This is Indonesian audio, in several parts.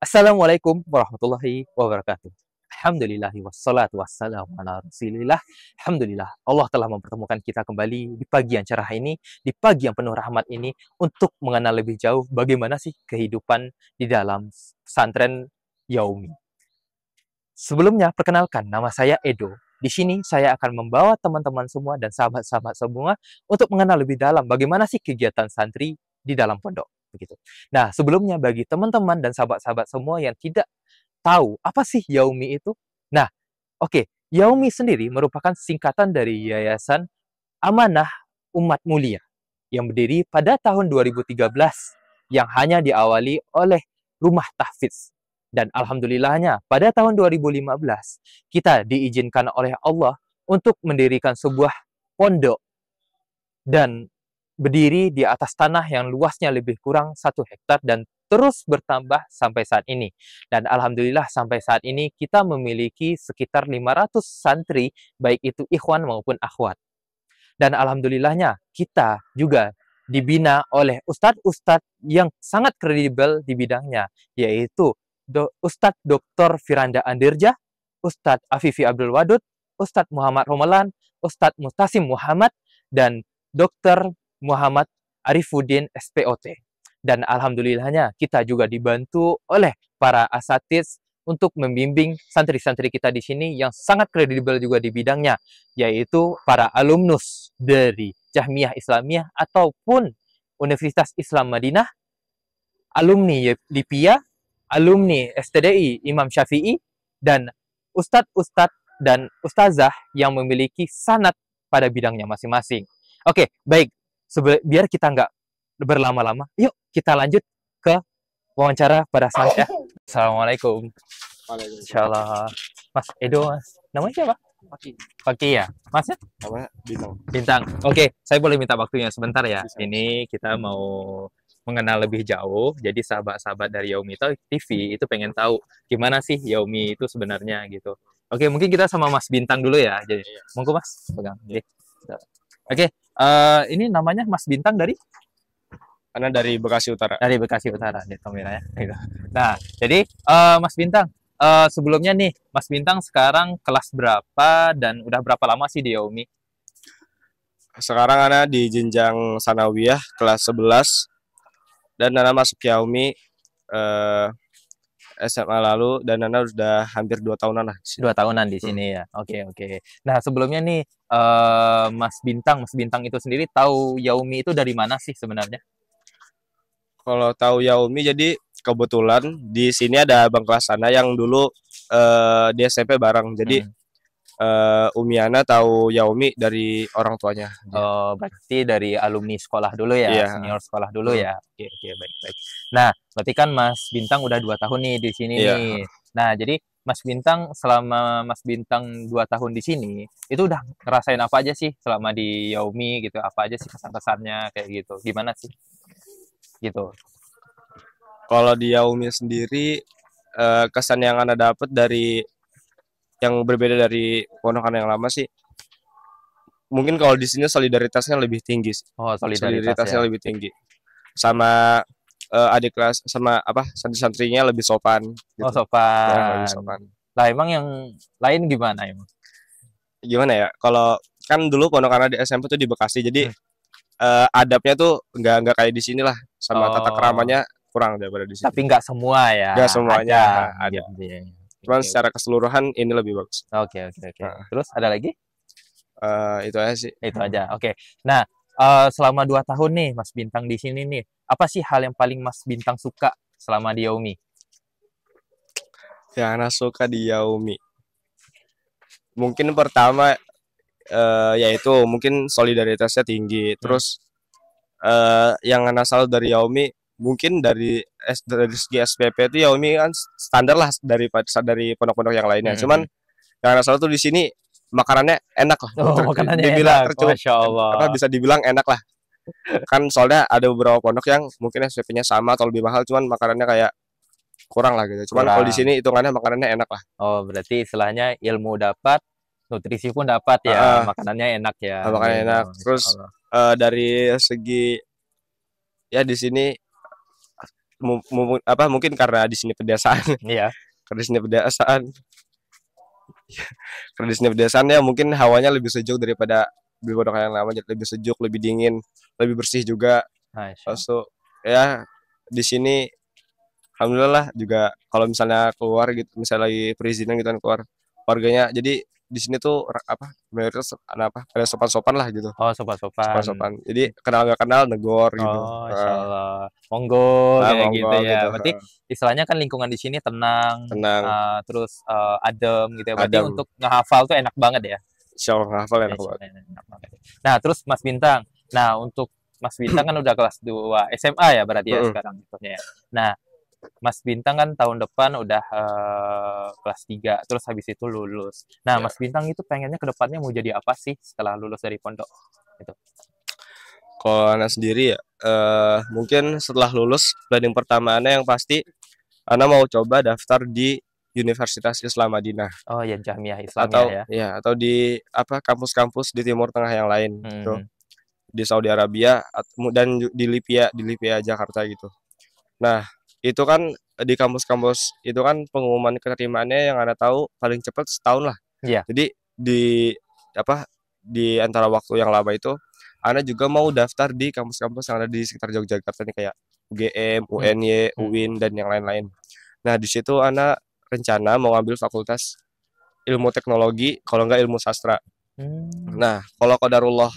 Assalamualaikum warahmatullahi wabarakatuh. Alhamdulillahi wassalatu wassalamu ala rasulillah. Alhamdulillah, Allah telah mempertemukan kita kembali di pagi yang cerah ini, di pagi yang penuh rahmat ini, untuk mengenal lebih jauh bagaimana sih kehidupan di dalam pesantren Yaumi. Sebelumnya, perkenalkan, nama saya Edo. Di sini saya akan membawa teman-teman semua dan sahabat-sahabat semua untuk mengenal lebih dalam bagaimana sih kegiatan santri di dalam pondok. Begitu. Nah, sebelumnya bagi teman-teman dan sahabat-sahabat semua yang tidak tahu apa sih Yaumi itu? Nah, oke, Yaumi sendiri merupakan singkatan dari Yayasan Amanah Umat Mulia yang berdiri pada tahun 2013 yang hanya diawali oleh rumah tahfiz. Dan alhamdulillahnya pada tahun 2015 kita diizinkan oleh Allah untuk mendirikan sebuah pondok dan berdiri di atas tanah yang luasnya lebih kurang 1 hektar dan terus bertambah sampai saat ini. Dan alhamdulillah sampai saat ini kita memiliki sekitar 500 santri, baik itu ikhwan maupun akhwat. Dan alhamdulillahnya kita juga dibina oleh ustadz-ustadz yang sangat kredibel di bidangnya, yaitu Ustadz Dr. Firanda Andirja, Ustadz Afifi Abdul Wadud, Ustadz Muhammad Romelan, Ustadz Mutasim Muhammad, dan Dr. Muhammad Arifuddin SPOT. Dan alhamdulillahnya kita juga dibantu oleh para asatiz untuk membimbing santri-santri kita di sini yang sangat kredibel juga di bidangnya, yaitu para alumnus dari Jahmiyah Islamiyah ataupun Universitas Islam Madinah, alumni Lipia, alumni STDI Imam Syafi'i, dan ustadz-ustadz dan ustazah yang memiliki sanad pada bidangnya masing-masing. Oke, baik. Biar kita nggak berlama-lama, yuk kita lanjut ke wawancara pada saat ya. Assalamualaikum. Insyaallah. Mas Edo, Mas. Namanya siapa? Paki ya. Masnya? Namanya Bintang. Bintang. Oke, saya boleh minta waktunya sebentar ya. Ini kita mau mengenal lebih jauh. Jadi sahabat-sahabat dari Yaumi TV itu pengen tahu gimana sih Yaumi itu sebenarnya gitu. Oke, mungkin kita sama Mas Bintang dulu ya. Jadi, monggo Mas, pegang. Oke, ini namanya Mas Bintang dari? Karena dari Bekasi Utara. Dari Bekasi Utara, di kamera ya. Gitu. Nah, jadi Mas Bintang, sebelumnya nih, Mas Bintang sekarang kelas berapa dan udah berapa lama sih di Yaumi? Sekarang Ana di jenjang sanawiyah kelas 11 dan Ana masuk Yaumi SMA lalu dan Ana sudah hampir 2 tahunan lah. 2 tahunan di sini ya. Oke, oke. Nah, sebelumnya nih Mas Bintang itu sendiri tahu Yaumi itu dari mana sih sebenarnya? Kalau tahu Yaumi jadi kebetulan di sini ada abang kelas Ana yang dulu di SMP bareng. Jadi Umi Ana tahu Yaumi dari orang tuanya. Oh, berarti dari alumni sekolah dulu ya, Iya. senior sekolah dulu ya. Oke, oke, baik-baik. Nah, berarti kan Mas Bintang udah 2 tahun nih di sini Iya. nih. Nah, jadi Mas Bintang selama Mas Bintang 2 tahun di sini, itu udah ngerasain apa aja sih selama di Yaumi gitu? Apa aja sih kesan-kesannya kayak gitu? Gimana sih? Gitu. Kalau di Yaumi sendiri kesan yang Ana dapat dari yang berbeda dari ponakan yang lama sih, mungkin kalau di sini solidaritasnya lebih tinggi. Oh, solidaritas Solidaritasnya ya. lebih tinggi. Sama adik kelas sama apa santri-santrinya lebih sopan. Gitu. Oh, Ya, lebih sopan. sopan. Lah, emang yang lain gimana emang? Gimana ya? Kalau kan dulu ponakan di SMP tuh di Bekasi, jadi adabnya tuh nggak kayak di sini lah. Sama tata Oh, keramanya kurang daripada di sini. tapi nggak semua ya. Nggak semuanya ada. Gitu ya. Cuman Oke, secara keseluruhan ini lebih bagus. oke, oke, oke. Nah, Terus ada lagi? itu aja sih. Itu aja. Oke. Nah, selama 2 tahun nih Mas Bintang di sini nih, apa sih hal yang paling Mas Bintang suka selama di Yaumi? Yang Ana suka di Yaumi. Mungkin pertama yaitu mungkin solidaritasnya tinggi. Terus yang Ana salut dari Yaumi mungkin dari segi SPP itu Yaumi kan standar lah dari pondok-pondok yang lainnya. Cuman yang Ana salut tuh di sini makanannya enak lah. Oh, makanannya dibilang enak. tercukup. Masya Allah. Apa bisa dibilang enak lah. Kan soalnya ada beberapa pondok yang mungkin SPP-nya sama atau lebih mahal, cuman makanannya kayak kurang lah gitu. Cuman kalau di Kurang. sini hitungannya makanannya enak lah. Oh, berarti istilahnya ilmu dapat, nutrisi pun dapat ya, makanannya enak ya. Makanannya Gitu. enak. Masya Terus Allah. dari segi ya di sini mungkin karena di sini pedesaan. Iya. Karena di sini pedesaan. Karena di sini pedesaan ya mungkin hawanya lebih sejuk daripada di pondok yang lama, jadi lebih sejuk, lebih dingin, lebih bersih juga. Masya Allah. So ya di sini alhamdulillah juga kalau misalnya keluar gitu, misalnya lagi perizinan gitu kan keluar warganya. Jadi di sini tuh mayoritas pada sopan-sopan lah gitu. Oh, sopan-sopan. Sopan-sopan. Jadi kenal nggak kenal negor gitu. Oh, Insya Allah. Monggo kayak Monggo gitu ya. gitu. Berarti istilahnya kan lingkungan di sini tenang, Tenang, terus adem gitu ya. Berarti adem. untuk ngehafal tuh enak banget ya. Insya Allah hafal enak Insya banget. Allah enak banget. Nah, terus Mas Bintang. Nah, untuk Mas Bintang kan udah kelas 2 SMA ya berarti ya sekarang gitu ya. Nah, Mas Bintang kan tahun depan udah kelas 3, terus habis itu lulus. Nah, Ya. Mas Bintang itu pengennya ke depannya mau jadi apa sih setelah lulus dari pondok? Gitu. Kalau anak sendiri ya, mungkin setelah lulus planning pertama Ana yang pasti Ana mau coba daftar di Universitas Islam Madinah Oh ya, Jamiah Islamiyah ya. atau di kampus-kampus di Timur Tengah yang lain gitu. Hmm. Di Saudi Arabia dan di Lipia Jakarta gitu. Nah, itu kan di kampus-kampus itu kan pengumuman keterimaannya yang Ana tahu paling cepat setahun lah. Iya. Jadi di antara waktu yang lama itu Ana juga mau daftar di kampus-kampus yang ada di sekitar Yogyakarta nih kayak UGM, UNY, UIN dan yang lain-lain. Nah, di situ Ana rencana mau ambil fakultas ilmu teknologi, kalau enggak ilmu sastra. Nah, kalau qadarullah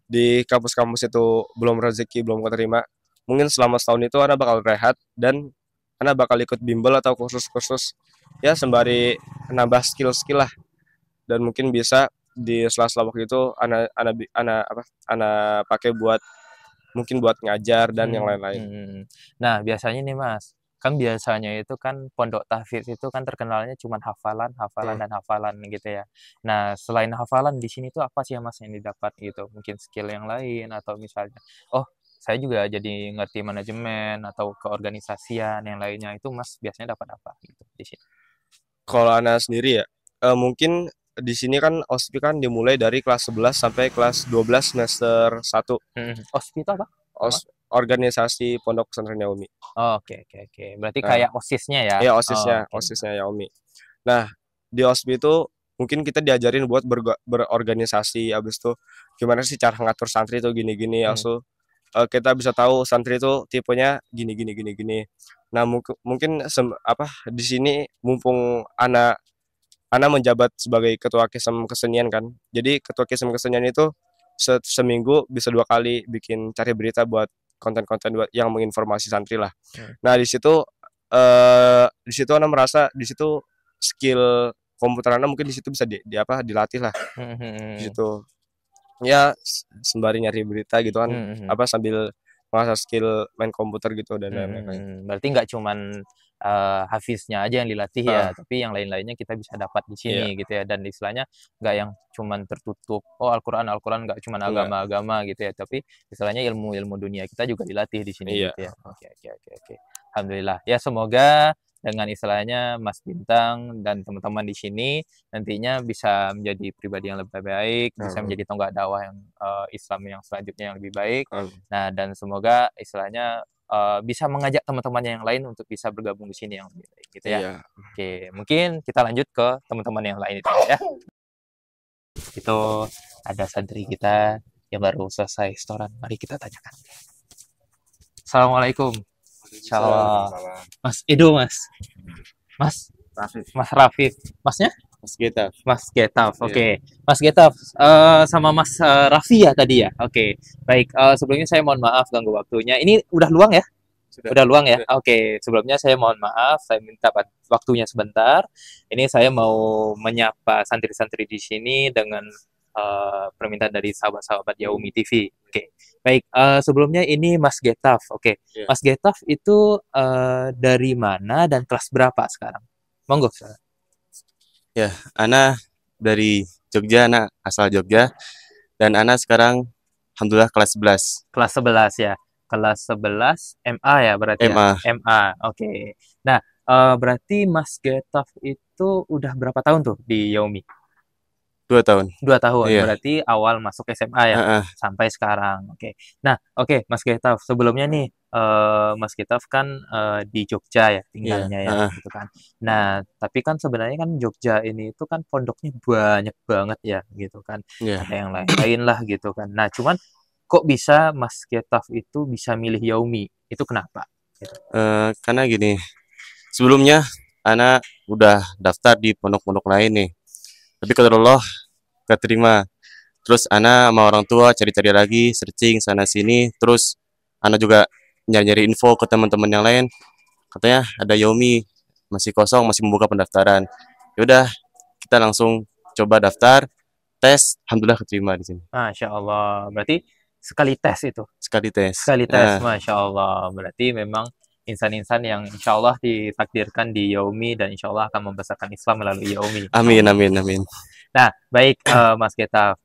di kampus-kampus itu belum rezeki, belum keterima, mungkin selama setahun itu Ana bakal rehat dan Ana bakal ikut bimbel atau kursus-kursus ya sembari nambah skill-skill lah, dan mungkin bisa di sela-sela waktu itu ana pakai buat mungkin buat ngajar dan yang lain-lain. Nah, biasanya nih Mas, kan biasanya itu kan pondok tahfidz itu kan terkenalnya cuma hafalan, dan hafalan gitu ya. Nah, selain hafalan di sini tuh apa sih ya Mas yang didapat gitu? Mungkin skill yang lain atau misalnya, oh saya juga jadi ngerti manajemen atau keorganisasian yang lainnya itu Mas biasanya dapat apa gitu di sini? Kalau ana sendiri ya, mungkin di sini kan OSPI kan dimulai dari kelas 11 sampai kelas 12 semester 1. OSPI itu apa? Organisasi Pondok Pesantren Yaumi. Oh, oke. Berarti kayak OSIS-nya ya? Iya, Oh, OSISnya Yaumi. Nah, di OSPI itu mungkin kita diajarin buat berorganisasi, habis itu gimana sih cara ngatur santri itu gini-gini, kita bisa tahu santri itu tipenya gini. Nah, mungkin di sini mumpung Ana menjabat sebagai ketua Kisem Kesenian kan. Jadi ketua Kisem Kesenian itu seminggu bisa 2 kali bikin cari berita buat konten-konten yang menginformasi santri lah. Nah, di situ Ana merasa di situ skill komputer Ana mungkin di situ bisa dilatih lah. Di situ. Ya sembari nyari berita gitu kan, sambil mengasah skill main komputer gitu dan lain-lain. Berarti nggak cuman hafiznya aja yang dilatih ya, tapi yang lain-lainnya kita bisa dapat di sini gitu ya. Dan istilahnya nggak yang cuman tertutup, oh Al-Quran nggak cuman agama-agama gitu ya, tapi istilahnya ilmu-ilmu dunia kita juga dilatih di sini gitu ya. Oke. Alhamdulillah. Ya semoga dengan istilahnya Mas Bintang dan teman-teman di sini nantinya bisa menjadi pribadi yang lebih baik, bisa menjadi tonggak dakwah yang Islam yang selanjutnya yang lebih baik. Nah, dan semoga istilahnya bisa mengajak teman-teman yang lain untuk bisa bergabung di sini yang lebih baik gitu ya. Oke, mungkin kita lanjut ke teman-teman yang lain itu ya. Itu ada santri kita yang baru selesai setoran. Mari kita tanyakan. Assalamualaikum. Insyaallah. Mas Edo, Mas Rafif. Masnya? Mas Getaf. Oke. Mas Getaf sama Mas Raffi ya tadi ya. Oke. Baik, sebelumnya saya mohon maaf ganggu waktunya. Ini udah luang ya? Udah luang ya? Oke, sebelumnya saya mohon maaf, saya minta waktunya sebentar. Ini saya mau menyapa santri-santri di sini dengan permintaan dari sahabat-sahabat Yaumi TV. Oke. Baik, sebelumnya ini Mas Getaf. Oke. Mas Getaf itu dari mana dan kelas berapa sekarang? Monggo. Ya, Ana dari Jogja, Ana asal Jogja. Dan Ana sekarang alhamdulillah kelas 11. Kelas 11 ya. Kelas 11 MA ya berarti MA. ya? MA. Oke. Nah, berarti Mas Getaf itu udah berapa tahun tuh di Yaumi? 2 tahun. 2 tahun. Iya. Berarti awal masuk SMA ya sampai sekarang. Oke. Nah, oke Mas Getaf, sebelumnya nih Mas Kitaf kan di Jogja ya Iya, tinggalnya ya heeh, gitu kan. Nah, tapi kan sebenarnya kan Jogja ini itu kan pondoknya banyak banget ya gitu kan. iya. Ada yang lain-lain lah gitu kan. Nah, cuman kok bisa Mas Kitaf itu bisa milih Yaumi? Itu kenapa? Gitu. Karena gini, sebelumnya Ana udah daftar di pondok-pondok lain nih. Tapi qadarullah keterima. Terus Ana sama orang tua cari-cari lagi, searching sana sini. Terus Ana juga nyari-nyari info ke teman-teman yang lain. Katanya ada Yomi masih kosong, masih membuka pendaftaran. Yaudah, kita langsung coba daftar, tes, alhamdulillah keterima di sini. Masya Allah. Berarti sekali tes itu. Sekali tes. Sekali tes, Masya Allah. Berarti memang insan-insan yang insya Allah ditakdirkan di Yaumi dan insya Allah akan membesarkan Islam melalui Yaumi. Amin, amin, amin. Nah, baik Mas Getaf.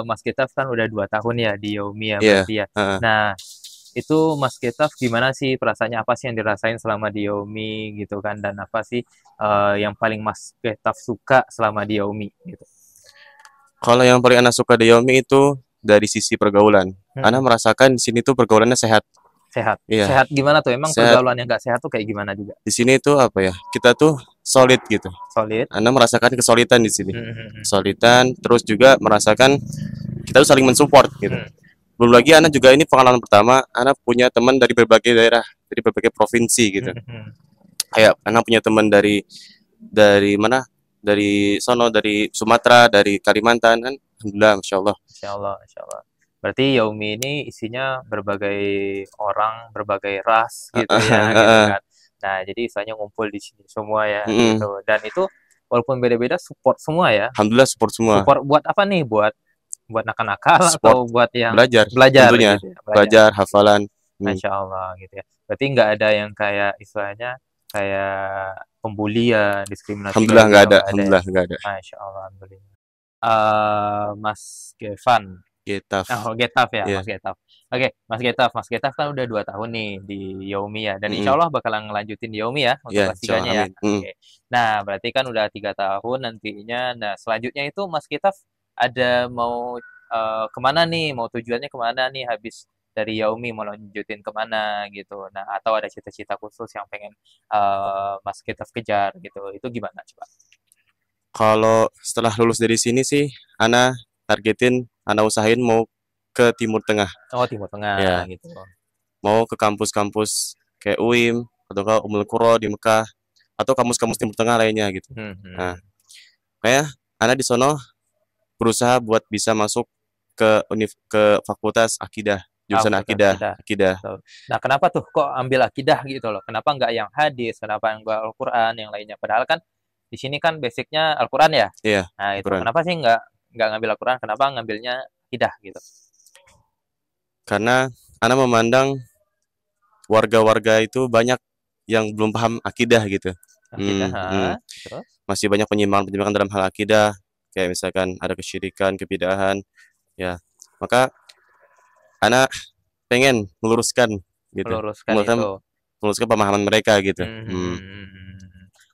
Mas Getaf kan udah 2 tahun ya di Yaumi ya Iya, berarti ya. heeh. Nah, itu Mas Getaf gimana sih perasaannya, apa sih yang dirasain selama di Yaumi gitu kan, dan apa sih yang paling Mas Getaf suka selama di Yaumi gitu. Kalau yang paling Ana suka di Yomi itu dari sisi pergaulan. Ana Mm-mm. merasakan di sini tuh pergaulannya sehat. Sehat. Iya, Sehat gimana tuh? Emang sehat. pergaulan yang nggak sehat tuh kayak gimana juga? Di sini tuh apa ya? Kita tuh solid gitu. Solid. Anda merasakan kesolidan di sini. Mm-mm. Kesolidan, terus juga merasakan kita tuh saling mensupport gitu. Mm. Belum lagi Anda juga ini pengalaman pertama, Anda punya teman dari berbagai daerah, dari berbagai provinsi gitu. Mm-mm. Kayak Anda punya teman dari mana? Dari sono, dari Sumatera, dari Kalimantan kan. Alhamdulillah, masya Allah. Insya Allah, insya Allah. Berarti Yaumi ini isinya berbagai orang, berbagai ras gitu ya, gitu kan. Nah, jadi istilahnya ngumpul di sini semua ya, Mm-mm. gitu. Dan itu walaupun beda-beda support semua ya. Alhamdulillah support semua. Support buat apa nih? Buat nakal-nakal Support atau buat yang belajar, belajar tentunya gitu ya, belajar. belajar hafalan. Masya Allah gitu ya. Berarti nggak ada yang kayak istilahnya kayak pembulian, diskriminasi kayak Alhamdulillah gitu nggak ada, nggak ada ya. alhamdulillah nggak ada. Masya Allah, alhamdulillah. Mas Gevan. Getaf, Oh, Getaf ya, ya. Mas Getaf. Oke, Mas Getaf. Mas Getaf kan udah 2 tahun nih di Yaumi ya, dan insya Mm-mm. Allah bakalan ngelanjutin di Yaumi ya untuk Ya, kelas insyaallah, tiganya ya. amin. Mm. Oke. Nah, berarti kan udah 3 tahun nantinya. Nah, selanjutnya itu Mas Getaf ada mau kemana nih? Mau tujuannya kemana nih habis dari Yaumi, mau lanjutin kemana gitu? Nah, atau ada cita-cita khusus yang pengen Mas Getaf kejar gitu? Itu gimana coba? Kalau setelah lulus dari sini sih, Ana targetin, Ana usahain mau ke Timur Tengah. Oh, Timur Tengah Ya, gitu. mau ke kampus-kampus kayak UIM atau ke Ummul Qura di Mekah atau kampus-kampus Timur Tengah lainnya gitu. Nah, Hmm. kayak Ana di sono berusaha buat bisa masuk ke fakultas akidah, jurusan Fakultas akidah, akidah. akidah. Betul. Nah, kenapa tuh kok ambil akidah gitu loh? Kenapa nggak yang hadis? Kenapa yang nggak Al-Quran yang lainnya? Padahal kan di sini kan basicnya Al-Quran ya. Iya, Nah, itu Al-Quran. kenapa sih nggak ngambil Al-Quran? Kenapa ngambilnya akidah gitu? Karena Ana memandang warga-warga itu banyak yang belum paham akidah gitu. Akidah, terus? Masih banyak penyimpangan-penyimpangan dalam hal akidah, kayak misalkan ada kesyirikan, kebidahan, ya. Maka anak pengen meluruskan gitu, Meluruskan meluruskan, itu. meluruskan pemahaman mereka gitu.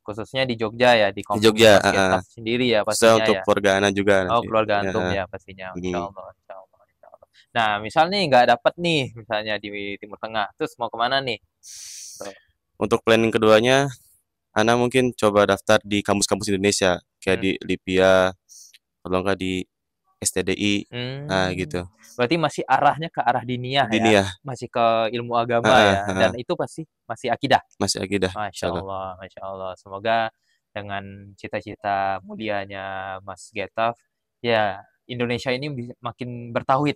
Khususnya di Jogja ya, di Di kampung Jogja, Mas Getaf sendiri ya saya pastinya untuk ya. keluarga anak juga Oh, nanti. keluarga Ya, antum ya pastinya. Insya mm. Allah, insya Allah, insya Allah. Nah, misal nih nggak dapet nih, misalnya di Timur Tengah, terus mau kemana nih? Tuh. Untuk planning keduanya, anak mungkin coba daftar di kampus-kampus Indonesia, kayak Hmm. di LIPIA, kalau enggak di STDI, nah Hmm. gitu. Berarti masih arahnya ke arah diniyah ya, Diniyah, masih ke ilmu agama ya, dan itu pasti masih akidah. masih akidah, Masya insyaallah. Allah, Masya Allah. Semoga dengan cita-cita mulianya Mas Getaf, ya Indonesia ini makin bertauhid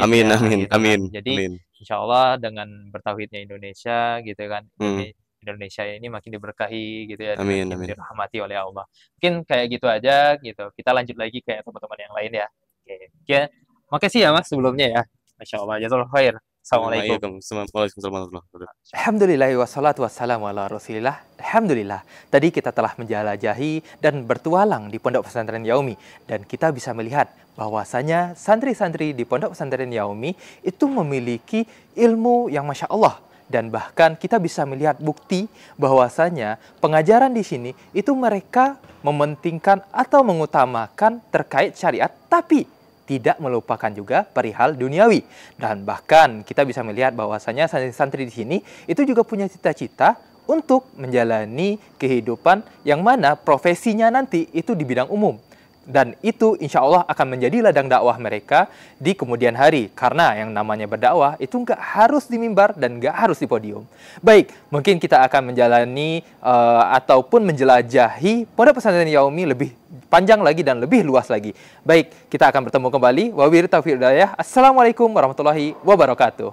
Amin, makinnya amin, gitu kan. amin, Jadi amin. insya Allah dengan bertauhidnya Indonesia gitu kan, Hmm, Indonesia ini makin diberkahi gitu ya, dan amin, makin amin. dirahmati oleh Allah. Mungkin kayak gitu aja gitu. Kita lanjut lagi kayak teman-teman yang lain ya. Oke, oke. Makasih ya Mas sebelumnya ya. Masya Allah, jazakallahu khair. Assalamualaikum. Waalaikumsalam warahmatullahi wabarakatuh. Alhamdulillah wassalatu wassalamu ala rasulillah. Alhamdulillah, tadi kita telah menjelajahi dan bertualang di Pondok Pesantren Yaumi, dan kita bisa melihat bahwasanya santri-santri di Pondok Pesantren Yaumi itu memiliki ilmu yang Masya Allah. Dan bahkan kita bisa melihat bukti bahwasanya pengajaran di sini itu mereka mementingkan atau mengutamakan terkait syariat, tapi tidak melupakan juga perihal duniawi. Dan bahkan kita bisa melihat bahwasanya santri-santri di sini itu juga punya cita-cita untuk menjalani kehidupan yang mana profesinya nanti itu di bidang umum. Dan itu insya Allah akan menjadi ladang dakwah mereka di kemudian hari. Karena yang namanya berdakwah itu nggak harus di mimbar dan nggak harus di podium. Baik, mungkin kita akan menjalani ataupun menjelajahi Pondok Pesantren Yaumi lebih panjang lagi dan lebih luas lagi. Baik, kita akan bertemu kembali. Wabillahi taufiq wal hidayah. Assalamualaikum warahmatullahi wabarakatuh.